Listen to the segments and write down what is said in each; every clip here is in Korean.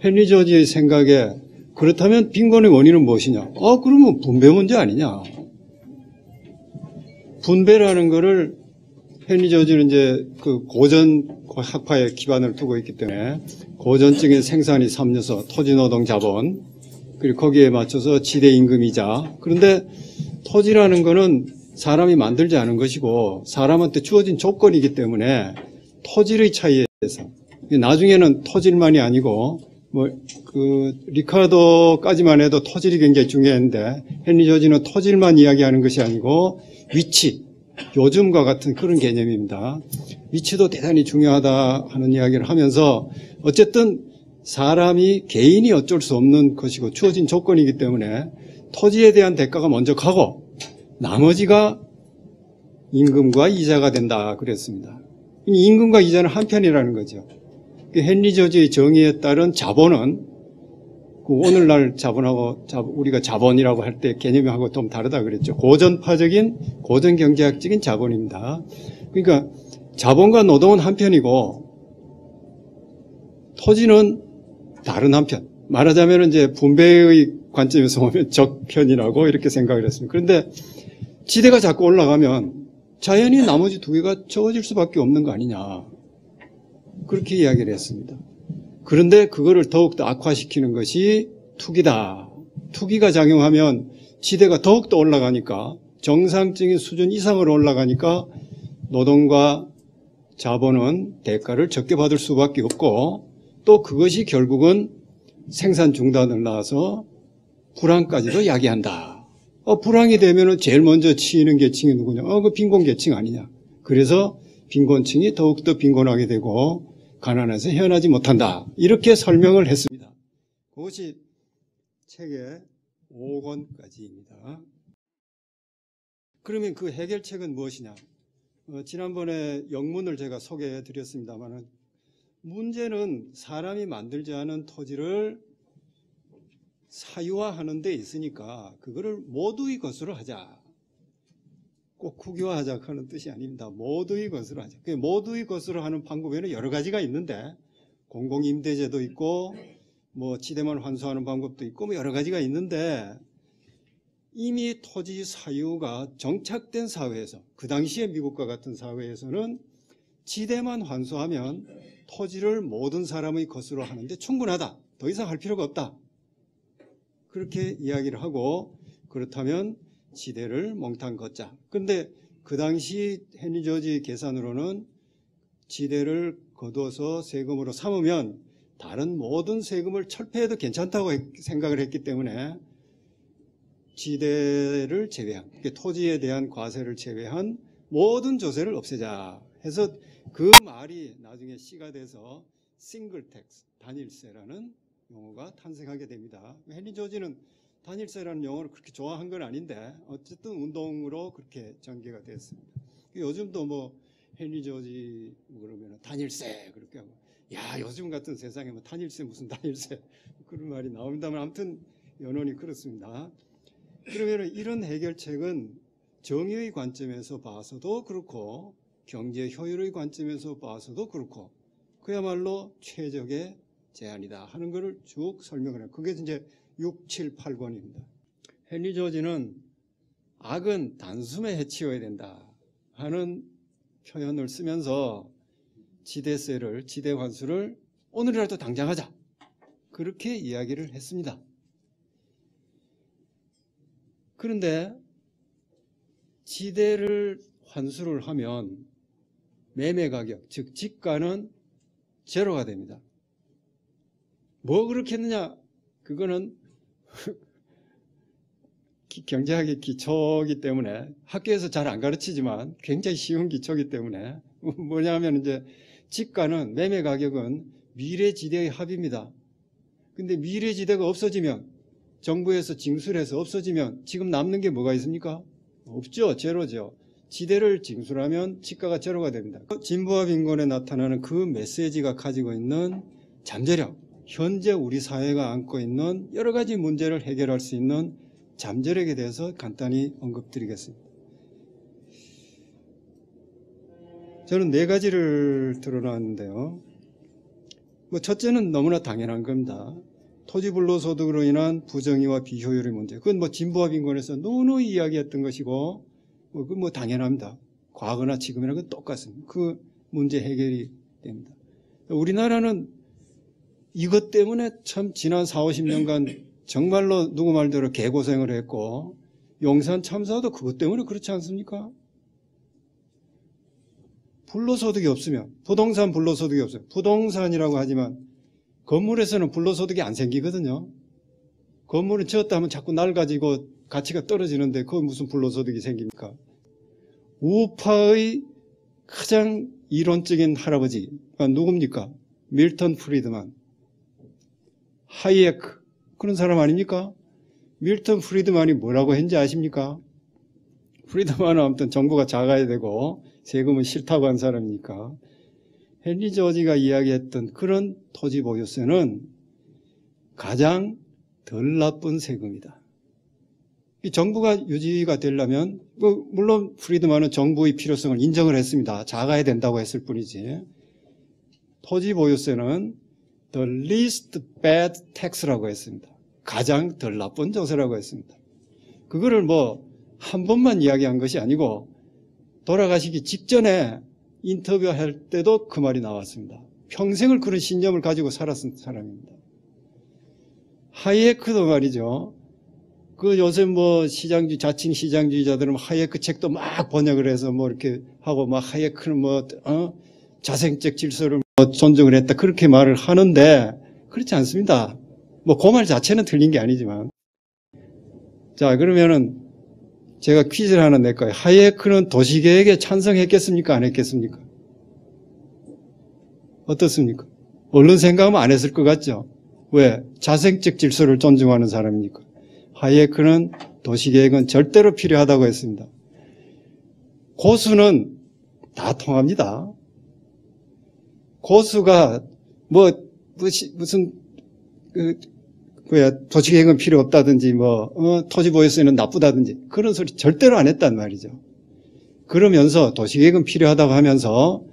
헨리 조지의 생각에 그렇다면 빈곤의 원인은 무엇이냐? 그러면 분배 문제 아니냐? 분배라는 거를 헨리 조지는 이제 그 고전 학파에 기반을 두고 있기 때문에 고전적인 생산이 삼려서 토지노동 자본, 그리고 거기에 맞춰서 지대 임금이자. 그런데 토지라는 거는 사람이 만들지 않은 것이고 사람한테 주어진 조건이기 때문에 토질의 차이에 대해서 나중에는 토질만이 아니고 리카도까지만 해도 토질이 굉장히 중요했는데 헨리 조지는 토질만 이야기하는 것이 아니고 위치, 요즘과 같은 그런 개념입니다. 위치도 대단히 중요하다 하는 이야기를 하면서 어쨌든 사람이 개인이 어쩔 수 없는 것이고 주어진 조건이기 때문에 토지에 대한 대가가 먼저 가고 나머지가 임금과 이자가 된다 그랬습니다. 임금과 이자는 한편이라는 거죠. 헨리 조지의 정의에 따른 자본은 오늘날 자본하고 우리가 자본이라고 할 때 개념하고 좀 다르다 그랬죠. 고전파적인 고전경제학적인 자본입니다. 그러니까 자본과 노동은 한편이고 토지는 다른 한편. 말하자면 이제 분배의 관점에서 보면 적편이라고 이렇게 생각을 했습니다. 그런데 지대가 자꾸 올라가면 자연히 나머지 두 개가 적어질 수밖에 없는 거 아니냐. 그렇게 이야기를 했습니다. 그런데 그거를 더욱더 악화시키는 것이 투기다. 투기가 작용하면 지대가 더욱더 올라가니까 정상적인 수준 이상으로 올라가니까 노동과 자본은 대가를 적게 받을 수밖에 없고 또 그것이 결국은 생산 중단을 낳아서 불황까지도 야기한다. 불황이 되면은 제일 먼저 치이는 계층이 누구냐? 그 빈곤 계층 아니냐. 그래서 빈곤층이 더욱더 빈곤하게 되고 가난해서 헤어나지 못한다. 이렇게 설명을 했습니다. 그것이 책의 5권까지입니다. 그러면 그 해결책은 무엇이냐? 지난번에 영문을 제가 소개해 드렸습니다만 문제는 사람이 만들지 않은 토지를 사유화하는 데 있으니까 그거를 모두의 것으로 하자. 꼭 국유화하자 하는 뜻이 아닙니다. 모두의 것으로 하자. 모두의 것으로 하는 방법에는 여러 가지가 있는데 공공임대제도 있고 지대만 환수하는 방법도 있고 여러 가지가 있는데 이미 토지 사유가 정착된 사회에서 그 당시에 미국과 같은 사회에서는 지대만 환수하면 토지를 모든 사람의 것으로 하는데 충분하다. 더 이상 할 필요가 없다. 그렇게 이야기를 하고 그렇다면 지대를 몽땅 걷자. 그런데 그 당시 헨리 조지 계산으로는 지대를 거둬서 세금으로 삼으면 다른 모든 세금을 철폐해도 괜찮다고 생각을 했기 때문에 지대를 제외한, 토지에 대한 과세를 제외한 모든 조세를 없애자 해서 그 말이 나중에 시가 돼서 싱글 텍스, 단일세라는 용어가 탄생하게 됩니다. 헨리 조지는 단일세라는 용어를 그렇게 좋아한 건 아닌데 어쨌든 운동으로 그렇게 전개가 됐습니다. 요즘도 헨리 조지 그러면 단일세 그렇게 하고 야 요즘 같은 세상에 단일세 무슨 단일세 그런 말이 나옵니다만 아무튼 연원이 그렇습니다. 그러면 이런 해결책은 정의의 관점에서 봐서도 그렇고 경제 효율의 관점에서 봐서도 그렇고 그야말로 최적의 제안이다 하는 것을 쭉 설명을 해요. 그게 이제 6, 7, 8권입니다. 헨리 조지는 악은 단숨에 해치워야 된다 하는 표현을 쓰면서 지대세를, 지대환수를 오늘이라도 당장 하자. 그렇게 이야기를 했습니다. 그런데 지대를 환수를 하면 매매가격, 즉 지가는 제로가 됩니다. 뭐 그렇게 했느냐? 그거는 경제학의 기초이기 때문에 학교에서 잘 안 가르치지만 굉장히 쉬운 기초이기 때문에 뭐냐면 이제 지가는 매매 가격은 미래지대의 합입니다. 근데 미래지대가 없어지면 정부에서 징수해서 없어지면 지금 남는 게 뭐가 있습니까? 없죠. 제로죠. 지대를 징수하면 지가가 제로가 됩니다. 진보와 빈곤에 나타나는 그 메시지가 가지고 있는 잠재력, 현재 우리 사회가 안고 있는 여러 가지 문제를 해결할 수 있는 잠재력에 대해서 간단히 언급드리겠습니다. 저는 4가지를 드러놨는데요. 뭐 첫째는 너무나 당연한 겁니다. 토지 불로소득으로 인한 부정의와 비효율의 문제. 그건 뭐 진보와 빈곤에서 누누이 이야기했던 것이고, 그건 뭐 당연합니다. 과거나 지금이나 그 똑같습니다. 그 문제 해결이 됩니다. 우리나라는 이것 때문에 참 지난 40, 50년간 정말로 누구 말대로 개고생을 했고, 용산 참사도 그것 때문에 그렇지 않습니까? 불로소득이 없으면, 부동산 불로소득이 없어요. 부동산이라고 하지만 건물에서는 불로소득이 안 생기거든요. 건물을 지었다 하면 자꾸 낡아지고 가치가 떨어지는데 그건 무슨 불로소득이 생깁니까? 우파의 가장 이론적인 할아버지가 누굽니까? 밀턴 프리드만, 하이에크, 그런 사람 아닙니까? 밀턴 프리드만이 뭐라고 했는지 아십니까? 프리드만은 아무튼 정부가 작아야 되고 세금은 싫다고 한 사람이니까. 헨리 조지가 이야기했던 그런 토지 보유세는 가장 덜 나쁜 세금이다. 이 정부가 유지가 되려면, 물론 프리드만은 정부의 필요성을 인정을 했습니다. 작아야 된다고 했을 뿐이지. 토지 보유세는 the least bad tax라고 했습니다. 가장 덜 나쁜 조세라고 했습니다. 그거를 뭐 한 번만 이야기한 것이 아니고 돌아가시기 직전에 인터뷰할 때도 그 말이 나왔습니다. 평생을 그런 신념을 가지고 살았던 사람입니다. 하이에크도 말이죠. 그 요새 뭐 자칭 시장주의자들은 하이에크 책도 막 번역을 해서 뭐 이렇게 하고 막 하이에크는 뭐 자생적 질서를 뭐 존중을 했다 그렇게 말을 하는데 그렇지 않습니다. 뭐 그 말 자체는 틀린 게 아니지만. 자, 그러면은 제가 퀴즈를 하나 낼까요? 하이에크는 도시계획에 찬성했겠습니까? 안 했겠습니까? 어떻습니까? 얼른 생각하면 안 했을 것 같죠? 왜? 자생적 질서를 존중하는 사람이니까. 하이에크는 도시계획은 절대로 필요하다고 했습니다. 고수는 다 통합니다. 고수가 무슨 도시계획은 필요 없다든지 토지 보유세는 나쁘다든지 그런 소리 절대로 안 했단 말이죠. 그러면서 도시계획은 필요하다고 하면서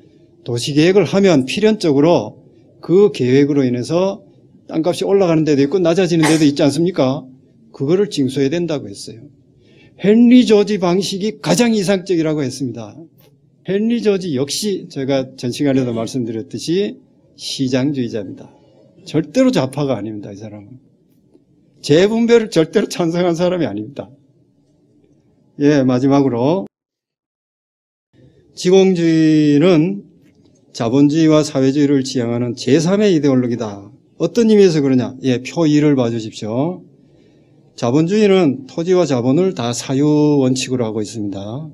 도시계획을 하면 필연적으로 그 계획으로 인해서 땅값이 올라가는 데도 있고 낮아지는 데도 있지 않습니까? 그거를 징수해야 된다고 했어요. 헨리 조지 방식이 가장 이상적이라고 했습니다. 헨리 조지 역시 제가 전 시간에도 말씀드렸듯이 시장주의자입니다. 절대로 좌파가 아닙니다. 이 사람은. 재분배를 절대로 찬성한 사람이 아닙니다. 예, 마지막으로 지공주의는 자본주의와 사회주의를 지향하는 제3의 이데올로기다. 어떤 의미에서 그러냐? 예, 표 2를 봐주십시오. 자본주의는 토지와 자본을 다 사유 원칙으로 하고 있습니다.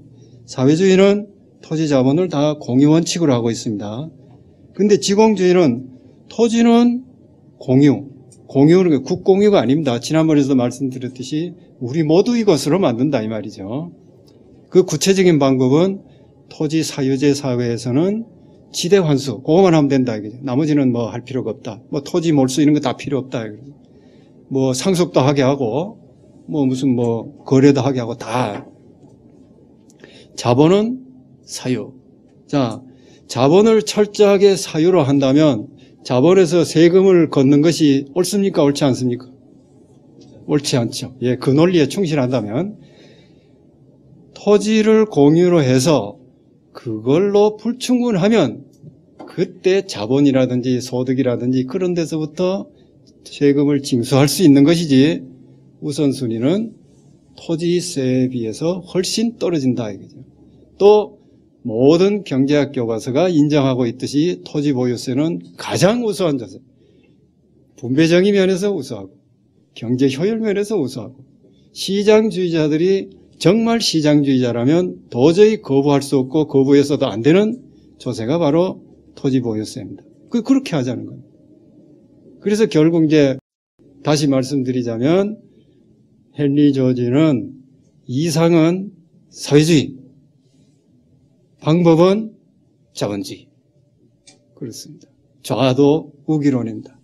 사회주의는 토지 자본을 다 공유 원칙으로 하고 있습니다. 근데 지공주의는 토지는 공유는 국공유가 아닙니다. 지난번에도 말씀드렸듯이 우리 모두 이것으로 만든다 이 말이죠. 그 구체적인 방법은 토지 사유제 사회에서는 지대 환수 그거만 하면 된다 이거죠. 나머지는 뭐 할 필요가 없다. 뭐 토지 몰수 이런 거 다 필요 없다. 뭐 상속도 하게 하고 뭐 무슨 뭐 거래도 하게 하고 다. 자본은 사유. 자, 자본을 철저하게 사유로 한다면 자본에서 세금을 걷는 것이 옳습니까? 옳지 않습니까? 옳지 않죠. 예, 그 논리에 충실한다면 토지를 공유로 해서 그걸로 불충분하면 그때 자본이라든지 소득이라든지 그런 데서부터 세금을 징수할 수 있는 것이지 우선순위는 토지세에 비해서 훨씬 떨어진다 이거죠. 또 모든 경제학 교과서가 인정하고 있듯이 토지 보유세는 가장 우수한 조세. 분배정의 면에서 우수하고 경제 효율 면에서 우수하고 시장주의자들이 정말 시장주의자라면 도저히 거부할 수 없고 거부해서도 안 되는 조세가 바로 토지 보유세입니다. 그렇게 하자는 겁니다. 그래서 결국 이제 다시 말씀드리자면 헨리 조지는 이상은 사회주의, 방법은 자본주의. 그렇습니다. 좌도 우기론입니다.